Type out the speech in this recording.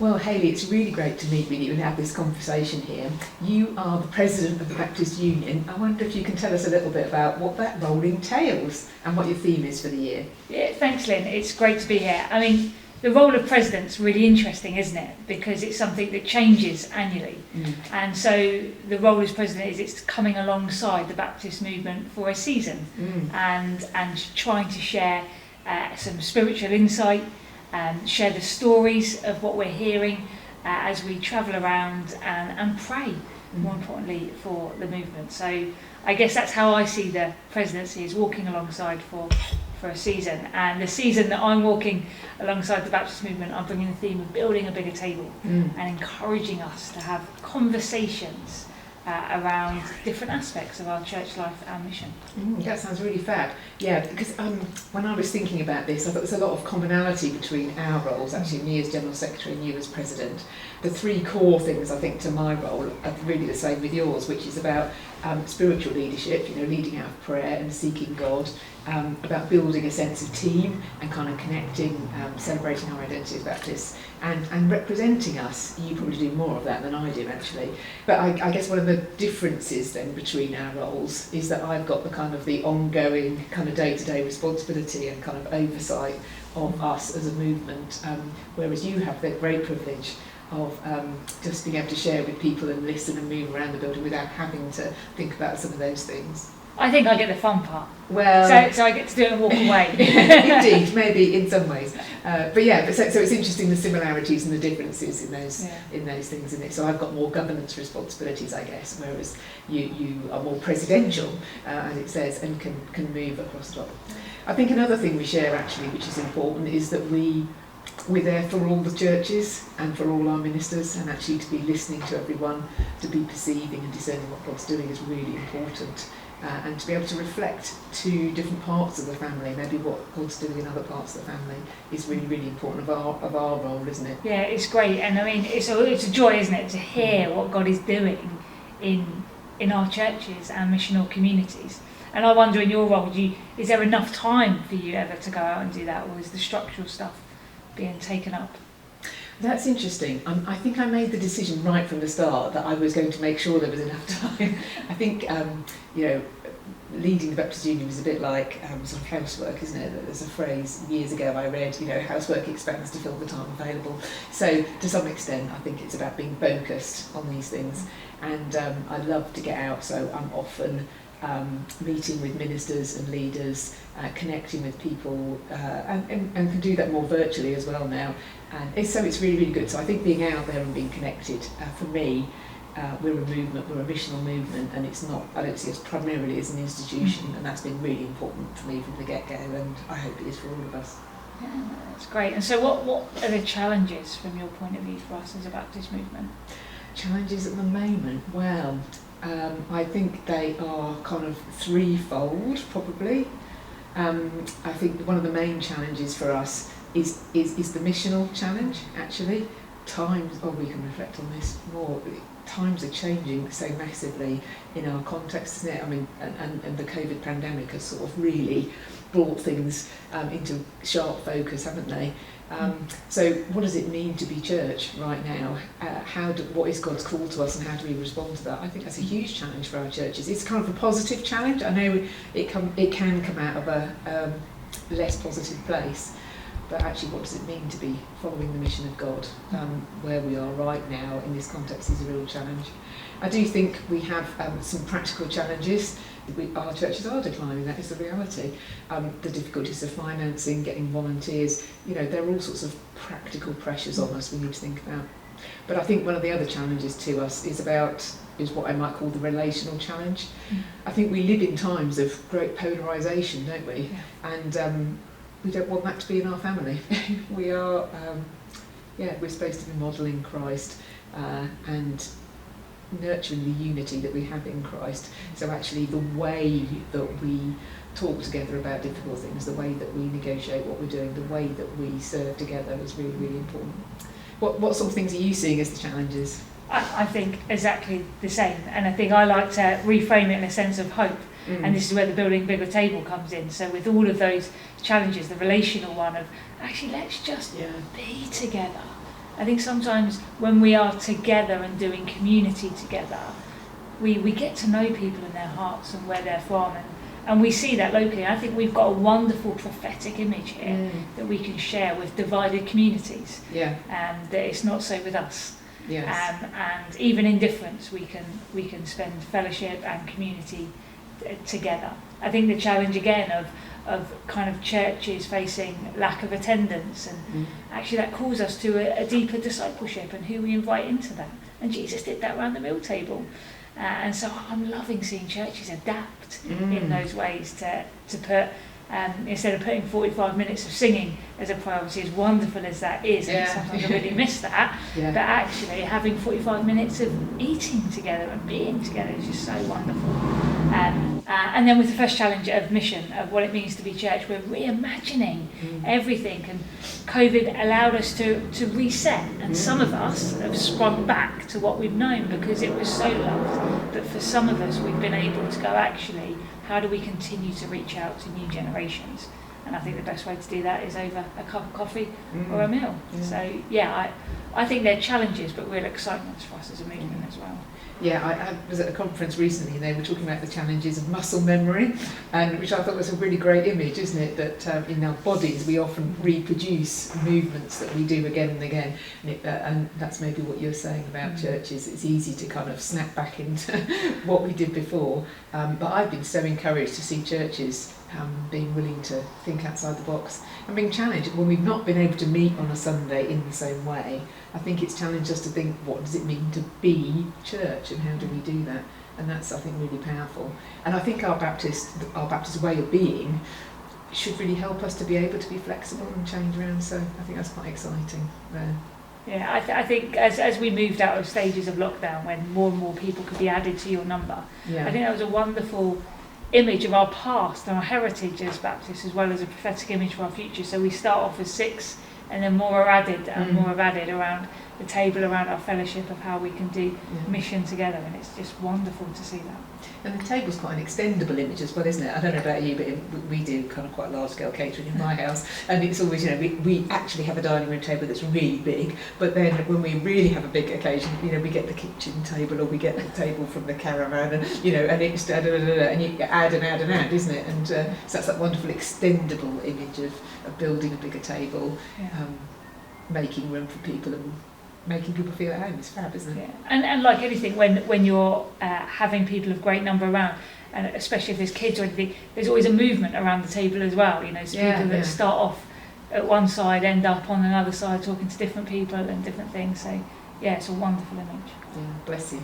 Well, Hayley, it's really great to meet with you and have this conversation here. You are the president of the Baptist Union. I wonder if you can tell us a little bit about what that role entails and what your theme is for the year. Yeah, thanks, Lynn. It's great to be here. I mean, the role of president's really interesting, isn't it? Because it's something that changes annually. And so the role as president is it's coming alongside the Baptist movement for a season and trying to share some spiritual insight, share the stories of what we're hearing as we travel around and pray, more importantly, for the movement. So I guess that's how I see the presidency, is walking alongside for a season. And the season that I'm walking alongside the Baptist movement, I'm bringing the theme of building a bigger table and encouraging us to have conversations around different aspects of our church life and mission. That sounds really fab. Yeah, because when I was thinking about this, I thought there's a lot of commonality between our roles, actually me as General Secretary and you as President. The three core things, I think, to my role are really the same with yours, which is about spiritual leadership, leading out of prayer and seeking God, about building a sense of team and kind of connecting, celebrating our identity as Baptists, and representing us. You probably do more of that than I do, actually. But I guess one of the differences then between our roles is that I've got the kind of the ongoing kind of day-to-day responsibility and kind of oversight of us as a movement, whereas you have the great privilege of just being able to share with people and listen and move around the building without having to think about some of those things. I think I get the fun part. Well, so I get to do it and walk away. Indeed, maybe in some ways, but so it's interesting the similarities and the differences in those things. In it, so I've got more governance responsibilities, I guess, whereas you are more presidential, as it says, and can move across the top. I think another thing we share actually, which is important, is that we're there for all the churches and for all our ministers, and actually to be listening to everyone, to be perceiving and discerning what God's doing is really important. And to be able to reflect to different parts of the family, maybe what God's doing in other parts of the family, is really, really important of our role, isn't it? Yeah, it's great, and I mean it's a joy, isn't it, to hear what God is doing in our churches and missional communities. And I wonder, in your role, is there enough time for you ever to go out and do that, or is the structural stuff being taken up? That's interesting. I think I made the decision right from the start that I was going to make sure there was enough time. I think, leading the Baptist Union was a bit like sort of housework, isn't it? There's a phrase years ago I read, housework expands to fill the time available. So to some extent, I think it's about being focused on these things. And I love to get out, so I'm often meeting with ministers and leaders, connecting with people, and can do that more virtually as well now. And so it's really, really good. So I think being out there and being connected, for me, we're a movement, we're a missional movement, and I don't see us primarily as an institution, and that's been really important for me from the get-go, and I hope it is for all of us. Yeah, that's great. And so what are the challenges from your point of view for us as a Baptist movement? Challenges at the moment? Well, I think they are kind of threefold, probably. I think one of the main challenges for us is the missional challenge, actually. We can reflect on this more. Times are changing so massively in our context, isn't it? I mean, and the COVID pandemic has sort of really brought things into sharp focus, haven't they? So what does it mean to be church right now? What is God's call to us, and how do we respond to that? I think that's a huge challenge for our churches. It's kind of a positive challenge. I know it can come out of a less positive place, but actually what does it mean to be following the mission of God? Where we are right now in this context is a real challenge. I do think we have some practical challenges. Our churches are declining, that is the reality. The difficulties of financing, getting volunteers, there are all sorts of practical pressures on us we need to think about. But I think one of the other challenges to us is what I might call the relational challenge. I think we live in times of great polarisation, don't we? Yeah. And we don't want that to be in our family. We're supposed to be modelling Christ and nurturing the unity that we have in Christ. So actually the way that we talk together about difficult things, the way that we negotiate what we're doing, the way that we serve together is really, really important. What sort of things are you seeing as the challenges? I think exactly the same, and I think I like to reframe it in a sense of hope. And this is where the building bigger table comes in. So with all of those challenges, the relational one of actually let's just be together I think sometimes when we are together and doing community together, we get to know people in their hearts and where they're from, and we see that locally. I think we've got a wonderful prophetic image here that we can share with divided communities. That it's not so with us. And even in difference, we can spend fellowship and community together. I think the challenge again of kind of churches facing lack of attendance, and actually that calls us to a deeper discipleship and who we invite into that. And Jesus did that around the meal table. And so I'm loving seeing churches adapt in those ways to put, instead of putting 45 minutes of singing as a priority, as wonderful as that is, and sometimes I really miss that, but actually having 45 minutes of eating together and being together is just so wonderful. And then with the first challenge of mission, of what it means to be church, we're reimagining everything, and COVID allowed us to reset, and some of us have sprung back to what we've known because it was so loved, but for some of us we've been able to go, actually, how do we continue to reach out to new generations? And I think the best way to do that is over a cup of coffee or a meal. So I think they're challenges, but real excitements for us as a movement as well. I was at a conference recently and they were talking about the challenges of muscle memory, and which I thought was a really great image, isn't it? That in our bodies we often reproduce movements that we do again and again, and that's maybe what you're saying about churches. It's easy to kind of snap back into what we did before, but I've been so encouraged to see churches being willing to think outside the box and being challenged when we've not been able to meet on a Sunday in the same way. I think it's challenged us to think, what does it mean to be church, and how do we do that? And that's, I think, really powerful. And I think our Baptist way of being should really help us to be able to be flexible and change around. So I think that's quite exciting there. Yeah, I think as we moved out of stages of lockdown, when more and more people could be added to your number, I think that was a wonderful image of our past and our heritage as Baptists, as well as a prophetic image for our future. So we start off as 6, and then more are added and more are added around the table, around our fellowship of how we can do mission together, and it's just wonderful to see that. And the table's quite an extendable image as well, isn't it? I don't know about you, but we do kind of quite large scale catering in my house, and it's always, we actually have a dining room table that's really big, but then when we really have a big occasion, we get the kitchen table, or we get the table from the caravan, and and it's and you add and add and add, isn't it? And so that's that wonderful extendable image of building a bigger table, making room for people and making people feel at home. Is fab, isn't it? And like anything, when you're having people of great number around, and especially if there's kids or anything, there's always a movement around the table as well. So people that start off at one side end up on another side talking to different people and different things. So it's a wonderful image. Bless you.